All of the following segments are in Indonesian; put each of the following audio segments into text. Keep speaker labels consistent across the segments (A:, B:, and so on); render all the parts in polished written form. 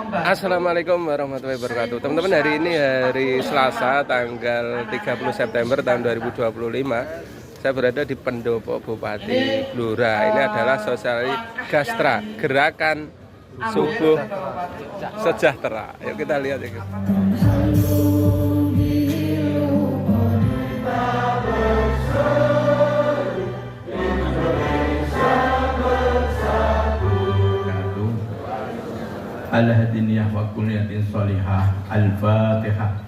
A: Assalamualaikum warahmatullahi wabarakatuh. Teman-teman, hari ini hari Selasa tanggal 30 September tahun 2025. Saya berada di Pendopo Bupati Blora. Ini adalah Sosial Gastra, Gerakan Subuh Sejahtera. Yuk kita lihat ya.
B: Al-Hadiniyah wa kulliyatin sholihah. Al-Fatihah.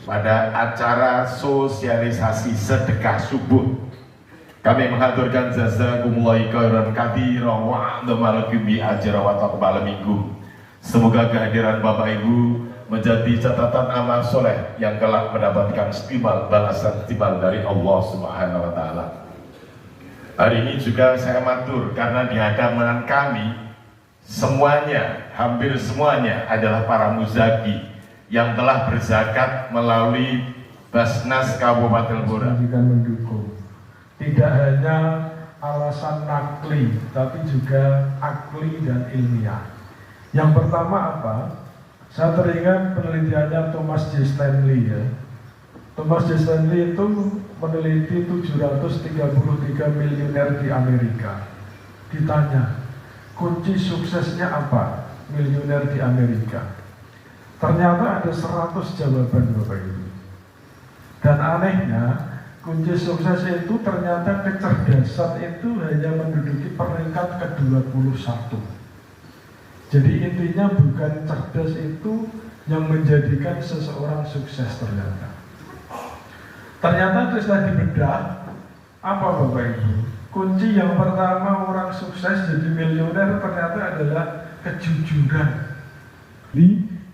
C: Pada acara sosialisasi sedekah subuh, kami mengaturkan jazakumullah khairan katsira wa a'dhamal bi ajra wa taqabbal minggu. Semoga kehadiran Bapak Ibu menjadi catatan amal soleh yang kelak mendapatkan balasan timbal dari Allah Subhanahu wa taala. Hari ini juga saya matur karena di hadapan kami semuanya, hampir semuanya adalah para muzaki yang telah berzakat melalui Basnas Kabupaten Blora.
D: Mendukung. Tidak hanya alasan nakli, tapi juga akli dan ilmiah. Yang pertama apa? Saya teringat penelitiannya Thomas J. Stanley ya. Thomas J. Stanley itu meneliti 733 miliuner di Amerika. Ditanya, kunci suksesnya apa miliuner di Amerika? Ternyata ada 100 jawaban Bapak Ibu. Dan anehnya, kunci sukses itu ternyata kecerdasan itu hanya menduduki peringkat ke-21. Jadi intinya bukan cerdas itu yang menjadikan seseorang sukses ternyata. Ternyata itu setelah dibedah, apa Bapak Ibu? Kunci yang pertama orang sukses jadi miliuner ternyata adalah kejujuran,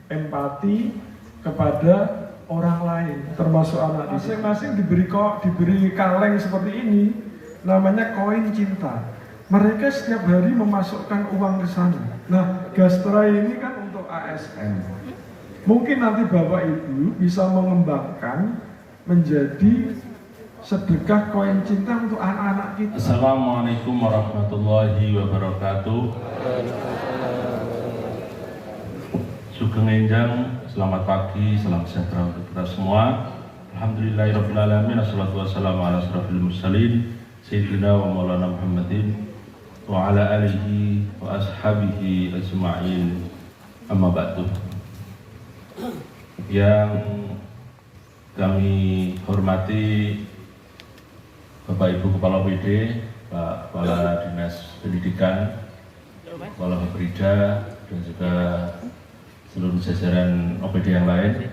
D: empati kepada orang lain, termasuk anak. Masing-masing diberi kaleng seperti ini, namanya koin cinta. Mereka setiap hari memasukkan uang ke sana. Nah, Gastra ini kan untuk ASN. Mungkin nanti Bapak Ibu bisa mengembangkan menjadi sedekah koin cinta untuk anak-anak kita.
B: Assalamualaikum warahmatullahi wabarakatuh. Sugeng Enjang, selamat pagi, salam sejahtera untuk kita semua. Alhamdulillahirabbil alamin, wassalatu wassalamu ala asrofil mursalin sayyidina wa maulana Muhammadin wa ala alihi wa ashabihi ajma'in. Amma ba'du. Yang kami hormati Bapak Ibu Kepala PD, Pak Kepala Dinas Pendidikan, Kepala Baprida, dan juga seluruh jajaran OPD yang lain,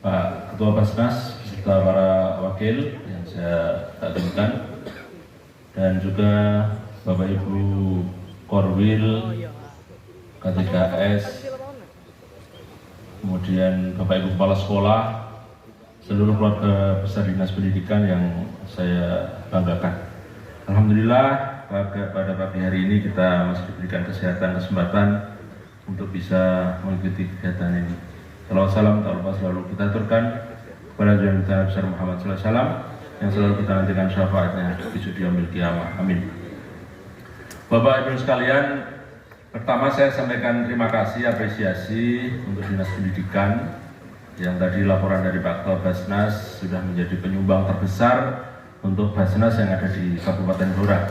B: Pak Ketua Basnas, beserta para wakil yang saya tak temukan, dan juga Bapak Ibu Korwil, KTKS, kemudian Bapak Ibu Kepala Sekolah, seluruh keluarga besar Dinas Pendidikan yang saya banggakan. Alhamdulillah pada pagi hari ini kita masih diberikan kesempatan untuk bisa mengikuti kegiatan ini. Salam tak lupa selalu kita aturkan kepada Junjungan Kita Besar Muhammad SAW yang selalu kita nantikan syafaatnya besok di yaumil qiyamah. Amin. Bapak Ibu sekalian, pertama saya sampaikan terima kasih, apresiasi untuk Dinas Pendidikan yang tadi laporan dari Pak Ketua Basnas sudah menjadi penyumbang terbesar untuk Basnas yang ada di Kabupaten Blora.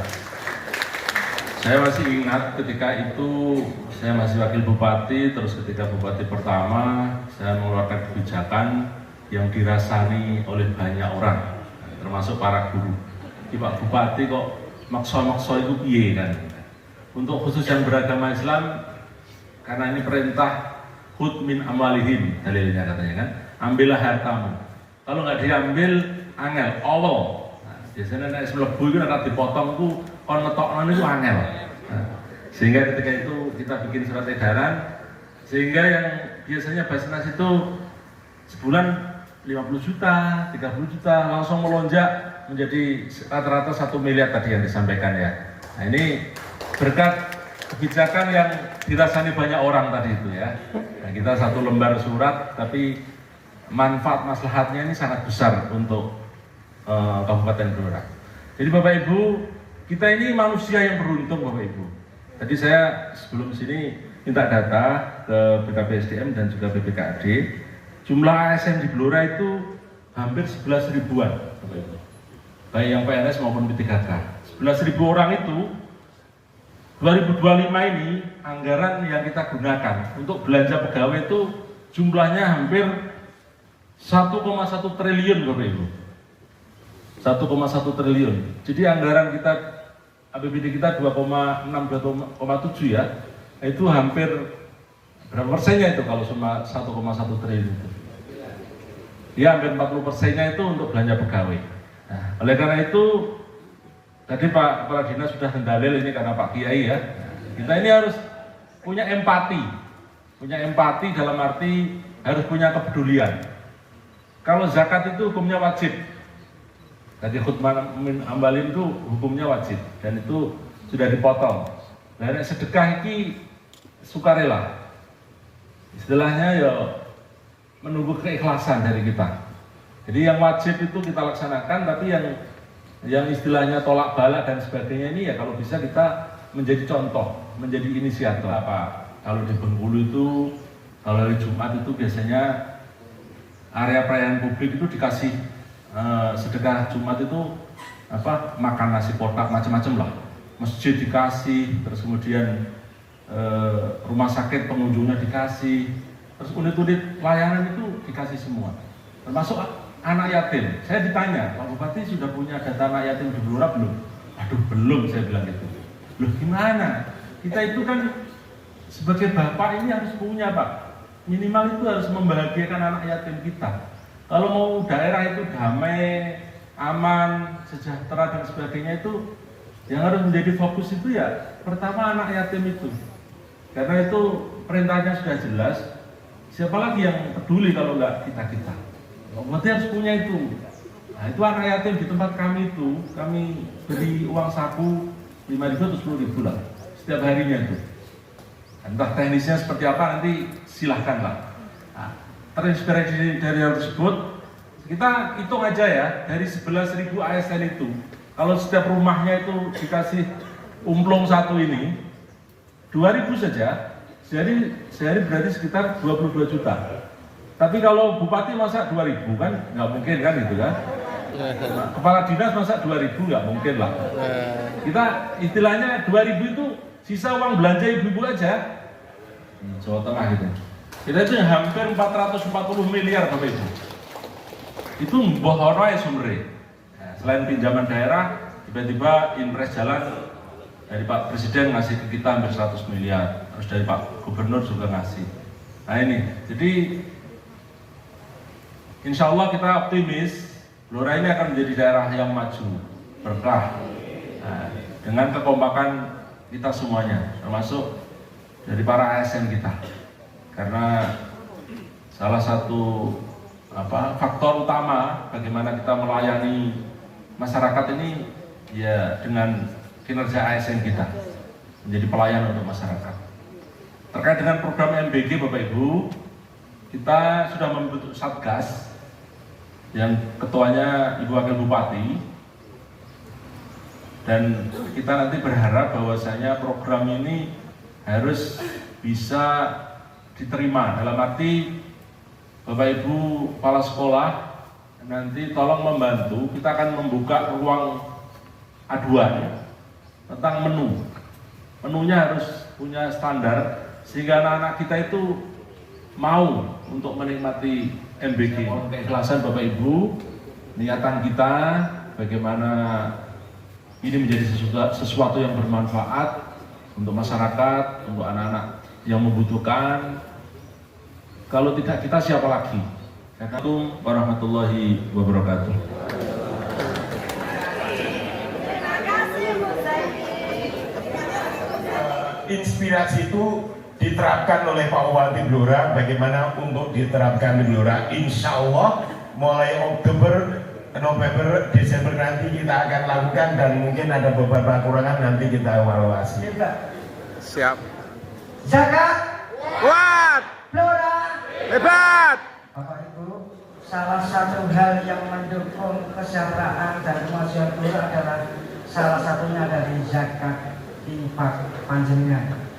B: Saya masih ingat ketika itu saya masih wakil bupati, terus ketika bupati pertama saya mengeluarkan kebijakan yang dirasani oleh banyak orang, termasuk para guru. Pak Bupati kok maksa-maksa itu piye kan? Untuk khusus yang beragama Islam, karena ini perintah khud min amwalihim, dalilnya katanya kan, ambillah hartamu. Kalau nggak diambil, angel, awal. Nah, biasanya nek mlebu itu nek dipotong itu kon ngetokno itu angel. Nah, sehingga ketika itu kita bikin surat edaran, sehingga yang biasanya Basnas itu sebulan 50 juta, 30 juta langsung melonjak menjadi rata-rata 1 miliar tadi yang disampaikan ya. Nah, ini berkat kebijakan yang dirasani banyak orang tadi itu ya. Nah, kita satu lembar surat, tapi manfaat maslahatnya ini sangat besar untuk Kabupaten Blora. Jadi Bapak Ibu, kita ini manusia yang beruntung Bapak Ibu. Tadi saya sebelum sini minta data ke BKPSDM dan juga BPKAD. Jumlah ASN di Blora itu hampir 11 ribuan, baik yang PNS maupun P3K. 11 ribu orang itu 2025 ini anggaran yang kita gunakan untuk belanja pegawai itu jumlahnya hampir 1,1 triliun Bapak Ibu. 1,1 triliun. Jadi anggaran kita APBD kita 2,6 2,7 ya. Itu hampir berapa persennya itu kalau cuma 1,1 triliun itu? Ya hampir 40%-nya itu untuk belanja pegawai. Nah, oleh karena itu tadi Pak Kepala Dinas sudah mendalil ini karena Pak Kiai ya. Kita ini harus punya empati dalam arti harus punya kepedulian. Kalau zakat itu hukumnya wajib. Tadi khutbah min ambalin itu hukumnya wajib dan itu sudah dipotong. Dan sedekah ini sukarela. Istilahnya ya menunggu keikhlasan dari kita. Jadi yang wajib itu kita laksanakan, tapi yang istilahnya tolak balak dan sebagainya ini ya kalau bisa kita menjadi contoh, menjadi inisiator. Apa? Kalau di Bengkulu itu, kalau hari Jumat itu biasanya area perayaan publik itu dikasih sedekah Jumat itu apa? Makan nasi kotak macam-macam lah. Masjid dikasih, terus kemudian rumah sakit pengunjungnya dikasih, terus unit-unit layanan itu dikasih semua, termasuk anak yatim. Saya ditanya, Pak Bupati sudah punya data anak yatim di Blora belum? Aduh belum, saya bilang gitu. Loh gimana? Kita itu kan sebagai bapak ini harus punya Pak. Minimal itu harus membahagiakan anak yatim kita. Kalau mau daerah itu damai, aman, sejahtera dan sebagainya itu yang harus menjadi fokus itu ya pertama anak yatim itu. Karena itu perintahnya sudah jelas. Siapa lagi yang peduli kalau nggak kita-kita? Berarti harus punya itu. Nah itu anak yatim di tempat kami itu, kami beri uang saku 5.000 atau 10.000 lah setiap harinya itu. Entah teknisnya seperti apa nanti silahkan lah. Nah, terinspirasi dari hal tersebut, kita hitung aja ya dari 11.000 ASN itu, kalau setiap rumahnya itu dikasih umplung satu ini, 2.000 saja, sehari berarti sekitar 22 juta. Tapi kalau bupati masa 2.000 kan nggak mungkin kan gitu kan? Kepala dinas masa 2.000 nggak mungkin lah. Kita istilahnya 2.000 itu sisa uang belanja ibu-ibu aja. Jawa Tengah gitu. Kita itu hampir 440 miliar Bapak Ibu. Itu mbohono ya sumbernya. Nah, selain pinjaman daerah, tiba-tiba impres jalan dari Pak Presiden ngasih ke kita hampir 100 miliar. Terus dari Pak Gubernur juga ngasih. Nah ini, jadi insya Allah kita optimis Blora ini akan menjadi daerah yang maju, berkah, nah, dengan kekompakan kita semuanya, termasuk dari para ASN kita. Karena salah satu faktor utama bagaimana kita melayani masyarakat ini ya dengan kinerja ASN kita menjadi pelayan untuk masyarakat. Terkait dengan program MBG Bapak Ibu, kita sudah membentuk Satgas yang ketuanya Ibu Wakil Bupati, dan kita nanti berharap bahwasanya program ini harus bisa diterima, dalam arti Bapak Ibu kepala sekolah nanti tolong membantu, kita akan membuka ruang aduan tentang menu. Menunya harus punya standar sehingga anak-anak kita itu mau untuk menikmati MBG. Keikhlasan Bapak Ibu, niatan kita bagaimana ini menjadi sesuatu yang bermanfaat untuk masyarakat, untuk anak-anak yang membutuhkan. Kalau tidak kita siapa lagi? Assalamualaikum warahmatullahi wabarakatuh.
C: Inspirasi itu diterapkan oleh Pak Bupati Blora, bagaimana untuk diterapkan di Blora. Insya Allah mulai Oktober, November, Desember nanti kita akan lakukan, dan mungkin ada beberapa kekurangan nanti kita evaluasi.
A: Siap.
E: Zakat
A: Kuat.
E: Blora
A: Hebat.
E: Bapak Ibu, salah satu hal yang mendukung kesejahteraan dan kemajuan Blora adalah salah satunya dari zakat infak panjenengan.